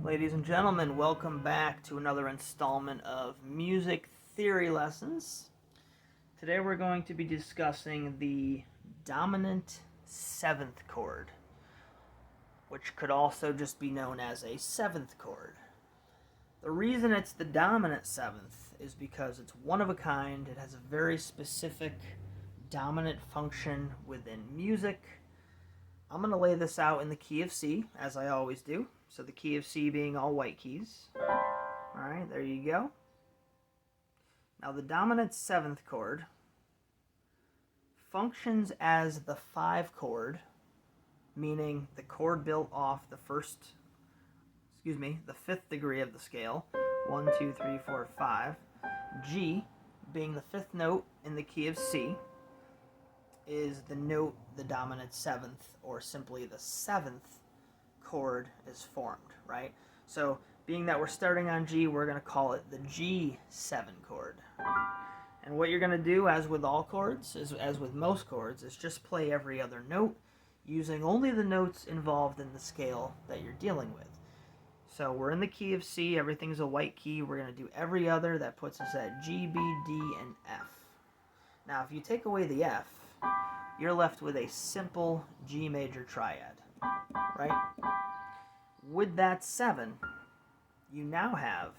Ladies and gentlemen, welcome back to another installment of Music Theory Lessons. Today we're going to be discussing the dominant seventh chord, which could also just be known as a seventh chord. The reason it's the dominant seventh is because it's one of a kind. It has a very specific dominant function within music. I'm going to lay this out in the key of C, as I always do. So the key of C being all white keys. Alright, there you go. Now the dominant seventh chord functions as the 5 chord, meaning the chord built off the fifth degree of the scale. 1, 2, 3, 4, 5. G, being the 5th note in the key of C, is the note the dominant seventh, or simply the 7th chord is formed, right? So being that we're starting on G, we're going to call it the G7 chord. And what you're going to do, as with all chords, as with most chords, is just play every other note using only the notes involved in the scale that you're dealing with. So we're in the key of C, everything's a white key, we're going to do every other. That puts us at G, B, D, and F. Now if you take away the F, you're left with a simple G major triad, right? With that 7, you now have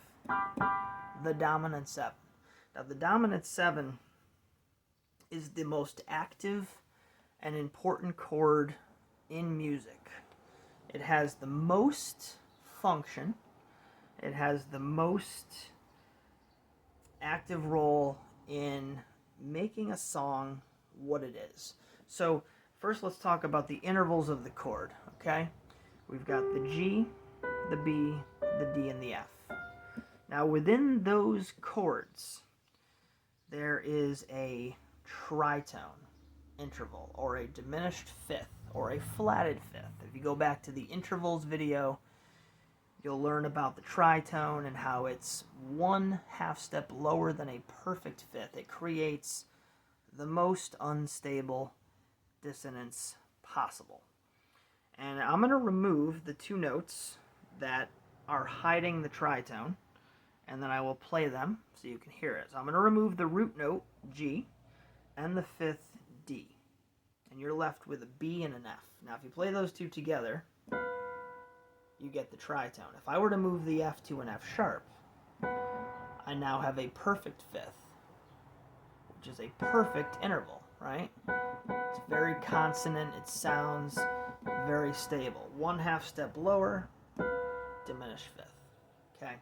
the dominant 7. Now the dominant 7 is the most active and important chord in music. It has the most function. It has the most active role in making a song what it is. So first let's talk about the intervals of the chord, okay? We've got the G, the B, the D, and the F. Now within those chords, there is a tritone interval, or a diminished fifth, or a flatted fifth. If you go back to the intervals video, you'll learn about the tritone and how it's 1/2 step lower than a perfect fifth. It creates the most unstable dissonance possible. And I'm going to remove the 2 notes that are hiding the tritone, and then I will play them so you can hear it. So I'm going to remove the root note, G, and the 5th, D. And you're left with a B and an F. Now if you play those 2 together, you get the tritone. If I were to move the F to an F sharp, I now have a perfect fifth, which is a perfect interval, right? It's very consonant, it sounds very stable. 1/2 step lower, diminished fifth, okay?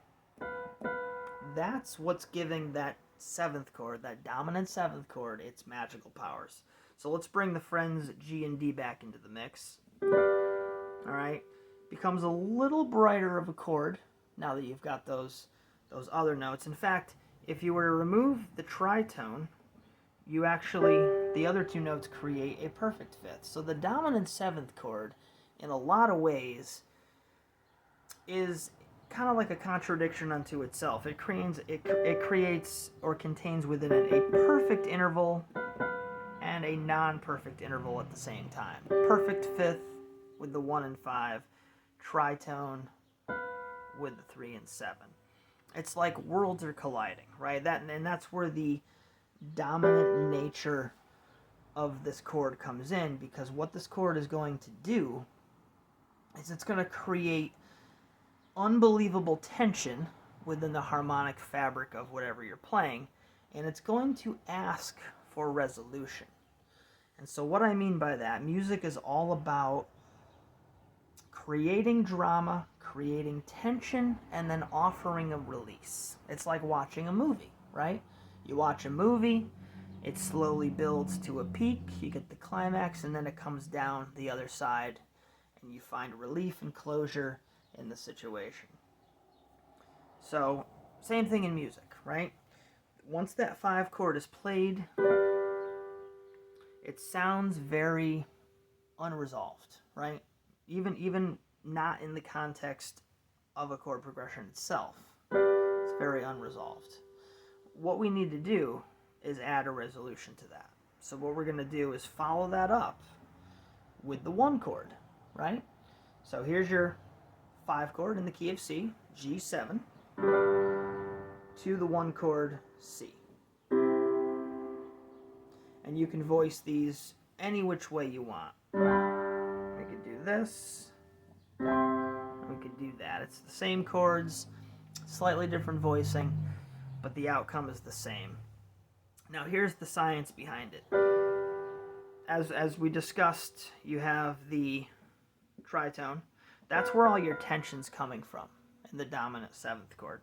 That's what's giving that 7th chord, that dominant 7th chord, its magical powers. So let's bring the friends G and D back into the mix. Alright, becomes a little brighter of a chord now that you've got those other notes. In fact, if you were to remove the tritone, you actually, the other 2 notes create a perfect fifth. So the dominant 7th chord, in a lot of ways, is kind of like a contradiction unto itself. It creates or contains within it a perfect interval and a non-perfect interval at the same time. Perfect fifth with the 1 and 5, tritone with the 3 and 7. It's like worlds are colliding, right? And that's where the dominant nature of this chord comes in, because what this chord is going to do is it's going to create unbelievable tension within the harmonic fabric of whatever you're playing, and it's going to ask for resolution. And so what I mean by that, music is all about creating drama, creating tension, and then offering a release. It's like watching a movie, right? You watch a movie, it slowly builds to a peak, you get the climax, and then it comes down the other side, and you find relief and closure in the situation. So, same thing in music, right? Once that 5 chord is played, it sounds very unresolved, right? Even not in the context of a chord progression itself. It's very unresolved. What we need to do is add a resolution to that. So what we're going to do is follow that up with the 1 chord, right? So here's your 5 chord in the key of C, G7, to the 1 chord C. And you can voice these any which way you want. We could do this, we could do that. It's the same chords, slightly different voicing, but the outcome is the same. Now here's the science behind it. As we discussed, you have the tritone. That's where all your tension's coming from, in the dominant 7th chord.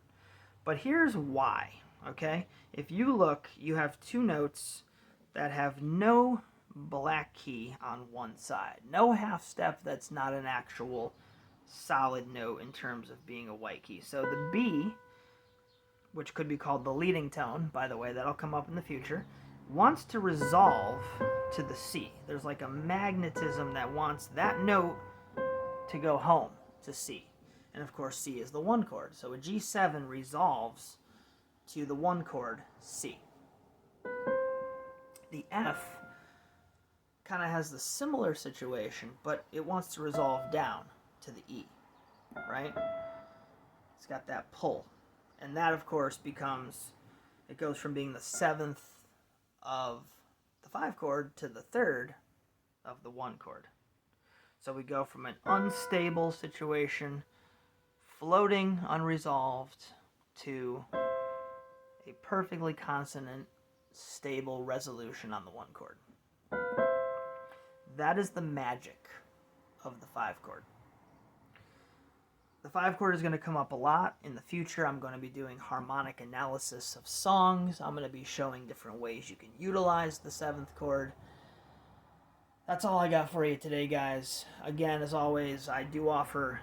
But here's why, okay? If you look, you have 2 notes that have no black key on one side. No half step that's not an actual solid note in terms of being a white key. So the B, which could be called the leading tone, by the way, that'll come up in the future, wants to resolve to the C. There's like a magnetism that wants that note to go home to C. And of course C is the 1 chord. So a G7 resolves to the 1 chord C. The F kind of has the similar situation, but it wants to resolve down to the E, right? It's got that pull. And that, of course, becomes, it goes from being the 7th of the 5 chord to the 3rd of the 1 chord. So we go from an unstable situation, floating, unresolved, to a perfectly consonant, stable resolution on the 1 chord. That is the magic of the 5 chord. The 5 chord is going to come up a lot in the future. I'm going to be doing harmonic analysis of songs. I'm going to be showing different ways you can utilize the 7th chord. That's all I got for you today, guys. Again, as always, I do offer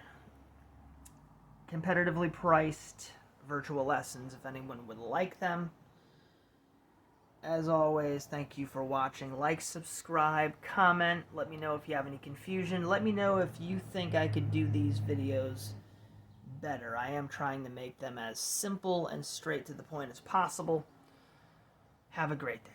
competitively priced virtual lessons if anyone would like them. As always, thank you for watching. Like, subscribe, comment. Let me know if you have any confusion. Let me know if you think I could do these videos better. I am trying to make them as simple and straight to the point as possible. Have a great day.